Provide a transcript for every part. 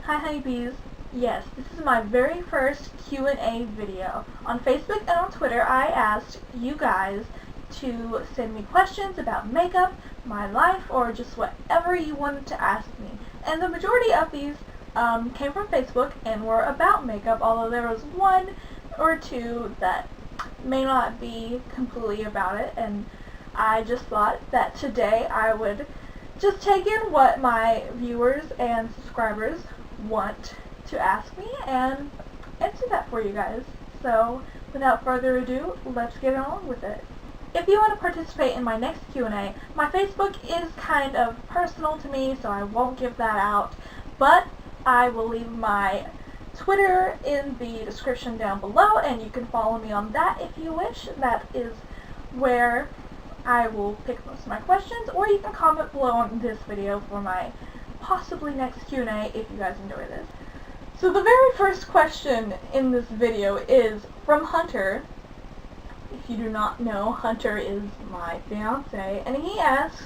Hi honeybees. Yes, this is my very first Q&A video. On Facebook and on Twitter, I asked you guys to send me questions about makeup, my life, or just whatever you wanted to ask me. And the majority of these came from Facebook and were about makeup, although there was one or two that may not be completely about it, and I just thought that today I would just take in what my viewers and subscribers want to ask me and answer that for you guys. So without further ado, let's get on with it. If you want to participate in my next Q&A, my Facebook is kind of personal to me, so I won't give that out, but I will leave my Twitter in the description down below, and you can follow me on that if you wish. That is where I will pick most of my questions, or you can comment below on this video for my possibly next Q&A if you guys enjoy this. So the very first question in this video is from Hunter. If you do not know, Hunter is my fiance, and he asks,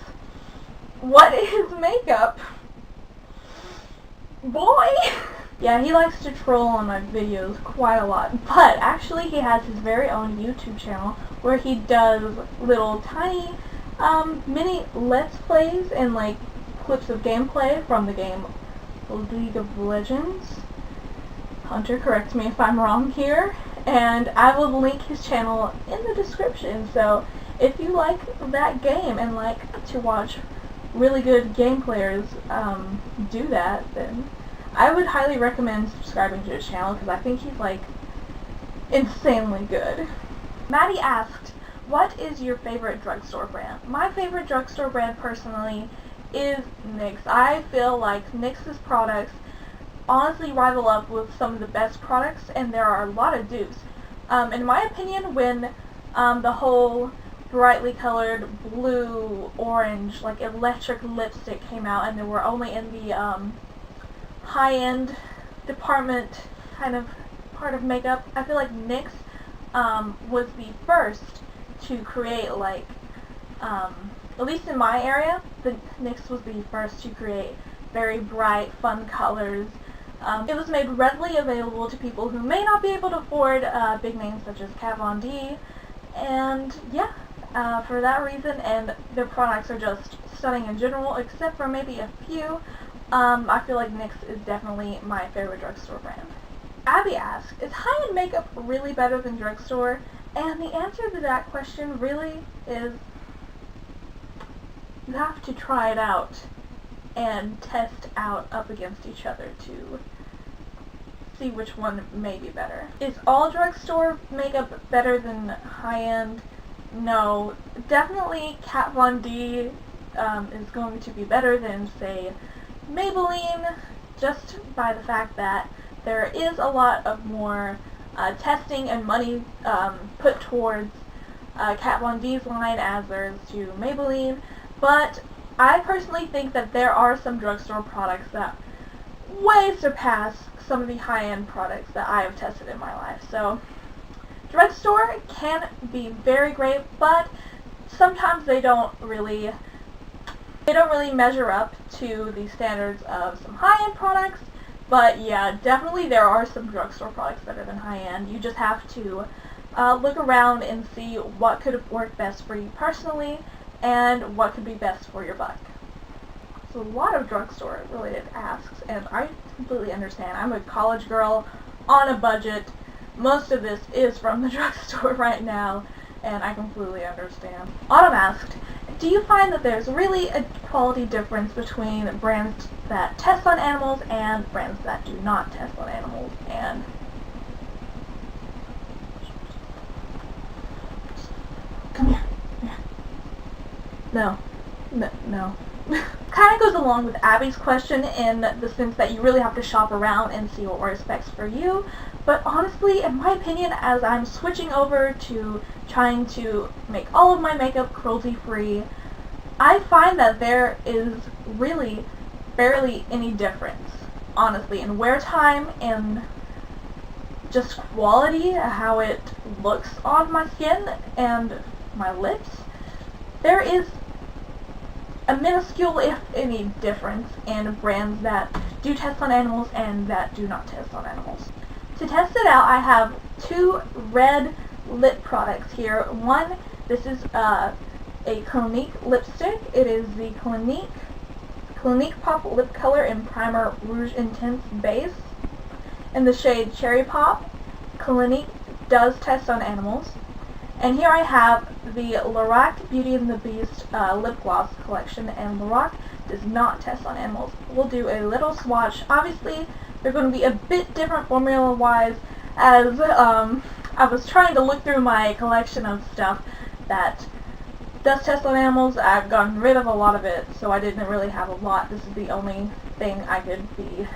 what is makeup? Boy! Yeah, he likes to troll on my videos quite a lot, but actually he has his very own YouTube channel where he does little tiny mini Let's Plays and like clips of gameplay from the game League of Legends. Hunter, correct me if I'm wrong here, and I will link his channel in the description, so if you like that game and like to watch really good game players do that, then I would highly recommend subscribing to his channel because I think he's like insanely good. Maddie asked, what is your favorite drugstore brand? My favorite drugstore brand personally is NYX. I feel like NYX's products honestly rival up with some of the best products, and there are a lot of dupes. In my opinion, when the whole brightly colored blue, orange, like electric lipstick came out and they were only in the high-end department kind of part of makeup, I feel like NYX was the first to create like, at least in my area, NYX was the first to create very bright, fun colors. It was made readily available to people who may not be able to afford big names such as Kat Von D, and yeah, for that reason, and their products are just stunning in general, except for maybe a few. I feel like NYX is definitely my favorite drugstore brand. Abby asks, is high-end makeup really better than drugstore? And the answer to that question really is, you have to try it out and test out up against each other to see which one may be better. Is all drugstore makeup better than high-end? No. Definitely Kat Von D is going to be better than, say, Maybelline, just by the fact that there is a lot of more testing and money put towards Kat Von D's line as there is to Maybelline, but I personally think that there are some drugstore products that way surpass some of the high-end products that I have tested in my life. So drugstore can be very great, but sometimes they don't really measure up to the standards of some high-end products. But yeah, definitely there are some drugstore products better than high-end. You just have to look around and see what could work best for you personally and what could be best for your buck. So a lot of drugstore related asks, and I completely understand. I'm a college girl on a budget. Most of this is from the drugstore right now, and I completely understand. Autumn asked, do you find that there's really a quality difference between brands that test on animals and brands that do not test on animals? And come here. No. Kind of goes along with Abby's question in the sense that you really have to shop around and see what works best for you. But honestly, in my opinion, as I'm switching over to trying to make all of my makeup cruelty-free, I find that there is really barely any difference, honestly, in wear time and just quality, how it looks on my skin and my lips. There is a minuscule, if any, difference in brands that do test on animals and that do not test on animals. To test it out, I have two red lip products here. One, this is a Clinique lipstick. It is the Clinique Pop Lip Color in Primer Rouge Intense Base in the shade Cherry Pop. Clinique does test on animals. And here I have the Lorac Beauty and the Beast lip gloss collection, and Lorac does not test on animals. We'll do a little swatch. Obviously, they're going to be a bit different formula-wise, as I was trying to look through my collection of stuff that does test on animals. I've gotten rid of a lot of it, so I didn't really have a lot. This is the only thing I could be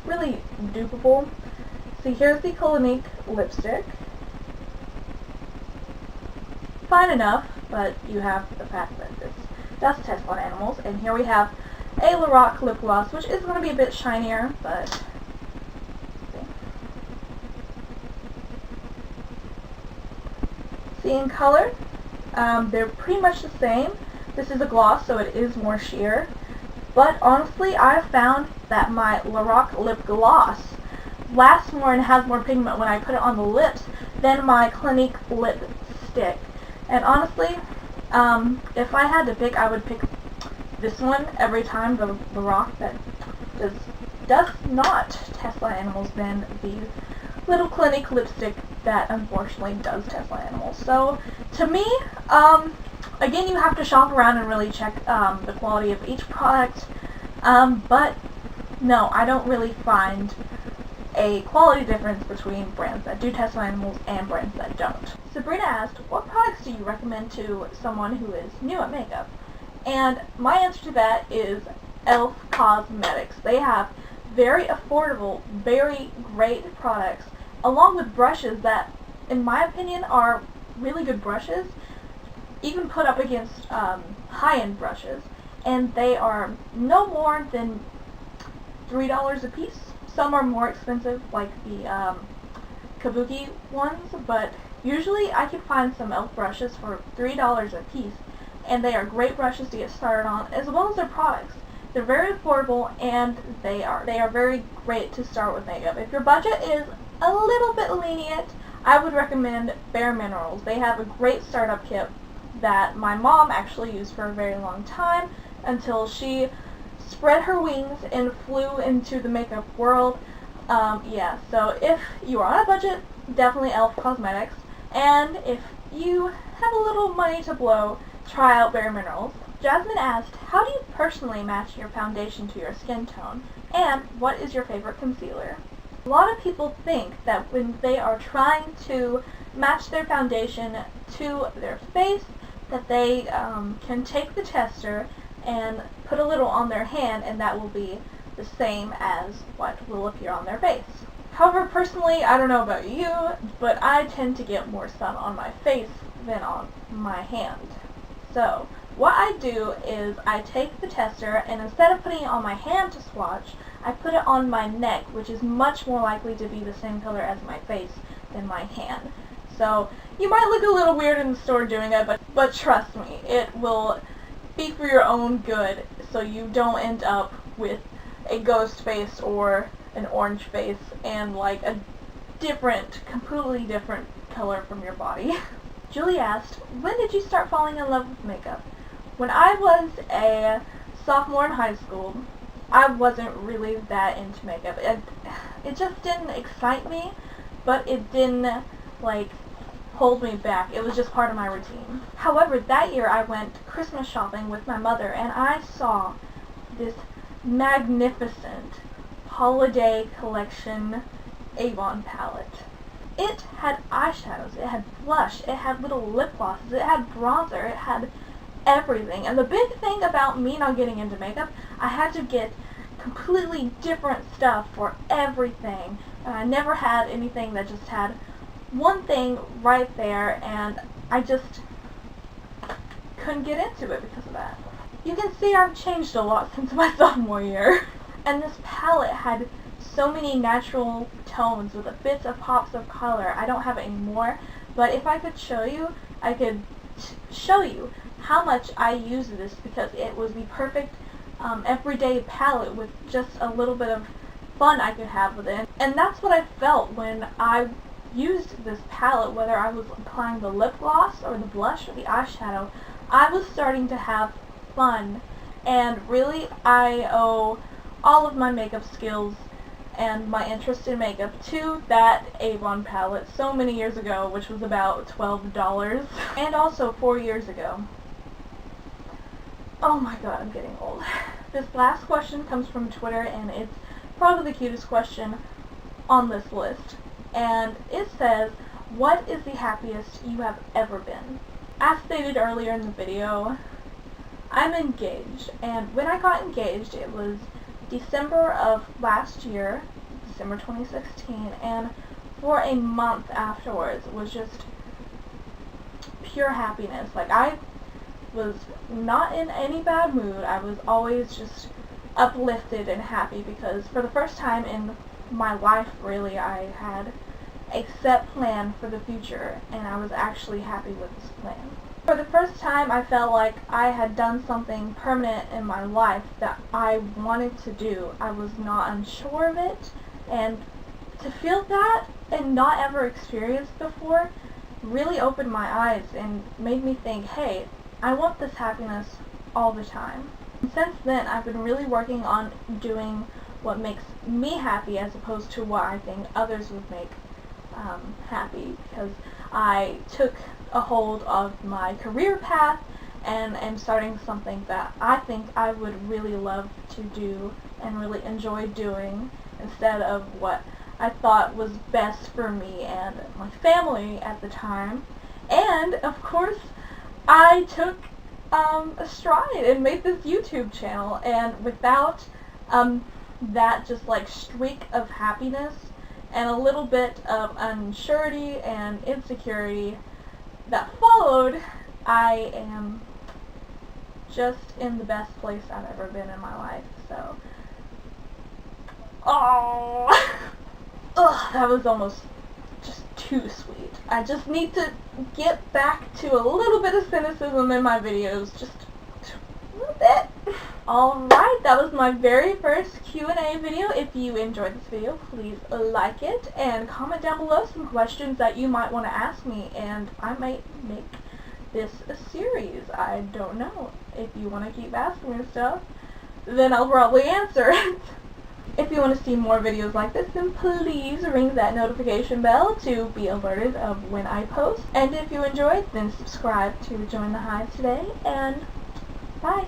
really dupable. See, here's the Clinique lipstick. Fine enough, but you have the fact that this does test on animals. And here we have a Lorac lip gloss, which is going to be a bit shinier, but see in color, they're pretty much the same. This is a gloss, so it is more sheer. But honestly, I found that my Lorac lip gloss lasts more and has more pigment when I put it on the lips than my Clinique lipstick. And honestly, if I had to pick, I would pick this one every time, the Lorac that does not test on animals, than the little Clinique lipstick that unfortunately does test on animals. So, to me, again, you have to shop around and really check the quality of each product, but no, I don't really find a quality difference between brands that do test on animals and brands that don't. Sabrina asked, what products do you recommend to someone who is new at makeup? And my answer to that is e.l.f. Cosmetics. They have very affordable, very great products, along with brushes that, in my opinion, are really good brushes, even put up against high-end brushes, and they are no more than $3 a piece. Some are more expensive, like the Kabuki ones, but usually I can find some e.l.f. brushes for $3 a piece, and they are great brushes to get started on, as well as their products. They're very affordable, and they are very great to start with makeup. If your budget is a little bit lenient, I would recommend Bare Minerals. They have a great startup kit that my mom actually used for a very long time until she spread her wings and flew into the makeup world. Yeah, so if you are on a budget, definitely e.l.f. Cosmetics. And if you have a little money to blow, try out Bare Minerals. Jasmine asked, how do you personally match your foundation to your skin tone? And what is your favorite concealer? A lot of people think that when they are trying to match their foundation to their face, that they can take the tester and put a little on their hand, and that will be the same as what will appear on their face. However, personally, I don't know about you, but I tend to get more sun on my face than on my hand. So, what I do is I take the tester, and instead of putting it on my hand to swatch, I put it on my neck, which is much more likely to be the same color as my face than my hand. So, you might look a little weird in the store doing it, but trust me, it will be for your own good, so you don't end up with a ghost face or an orange face and like a completely different color from your body. Julie asked, when did you start falling in love with makeup? When I was a sophomore in high school, I wasn't really that into makeup. It just didn't excite me, but it didn't like hold me back. It was just part of my routine. However, that year I went Christmas shopping with my mother, and I saw this magnificent holiday collection Avon palette. It had eyeshadows, it had blush, it had little lip glosses, it had bronzer, it had everything. And the big thing about me not getting into makeup, I had to get completely different stuff for everything. And I never had anything that just had one thing right there, and I just couldn't get into it because of that. You can see I've changed a lot since my sophomore year. And this palette had so many natural tones with bits of pops of color. I don't have it anymore, but if I could show you, I could show you how much I used this, because it was the perfect everyday palette with just a little bit of fun I could have with it. And that's what I felt when I used this palette, whether I was applying the lip gloss or the blush or the eyeshadow. I was starting to have fun, and really I owe all of my makeup skills and my interest in makeup to that Avon palette so many years ago, which was about $12, and also 4 years ago. Oh my god, I'm getting old. This last question comes from Twitter, and it's probably the cutest question on this list. And it says, what is the happiest you have ever been? As stated earlier in the video, I'm engaged, and when I got engaged, it was December of last year, December 2016, and for a month afterwards it was just pure happiness. Like, I was not in any bad mood. I was always just uplifted and happy because for the first time in my life, really, I had a set plan for the future, and I was actually happy with this plan. For the first time, I felt like I had done something permanent in my life that I wanted to do. I was not unsure of it, and to feel that and not ever experienced before really opened my eyes and made me think, hey, I want this happiness all the time. And since then, I've been really working on doing what makes me happy as opposed to what I think others would make happy, because I took a hold of my career path and am starting something that I think I would really love to do and really enjoy doing instead of what I thought was best for me and my family at the time. And of course, I took a stride and made this YouTube channel, and without that just like streak of happiness and a little bit of unsurety and insecurity that followed, I am just in the best place I've ever been in my life. So, oh, ugh, that was almost just too sweet. I just need to get back to a little bit of cynicism in my videos, just a little bit. Alright, that was my very first Q&A video. If you enjoyed this video, please like it and comment down below some questions that you might want to ask me, and I might make this a series. I don't know. If you want to keep asking me stuff, then I'll probably answer it. If you want to see more videos like this, then please ring that notification bell to be alerted of when I post. And if you enjoyed, then subscribe to join the hive today, and bye.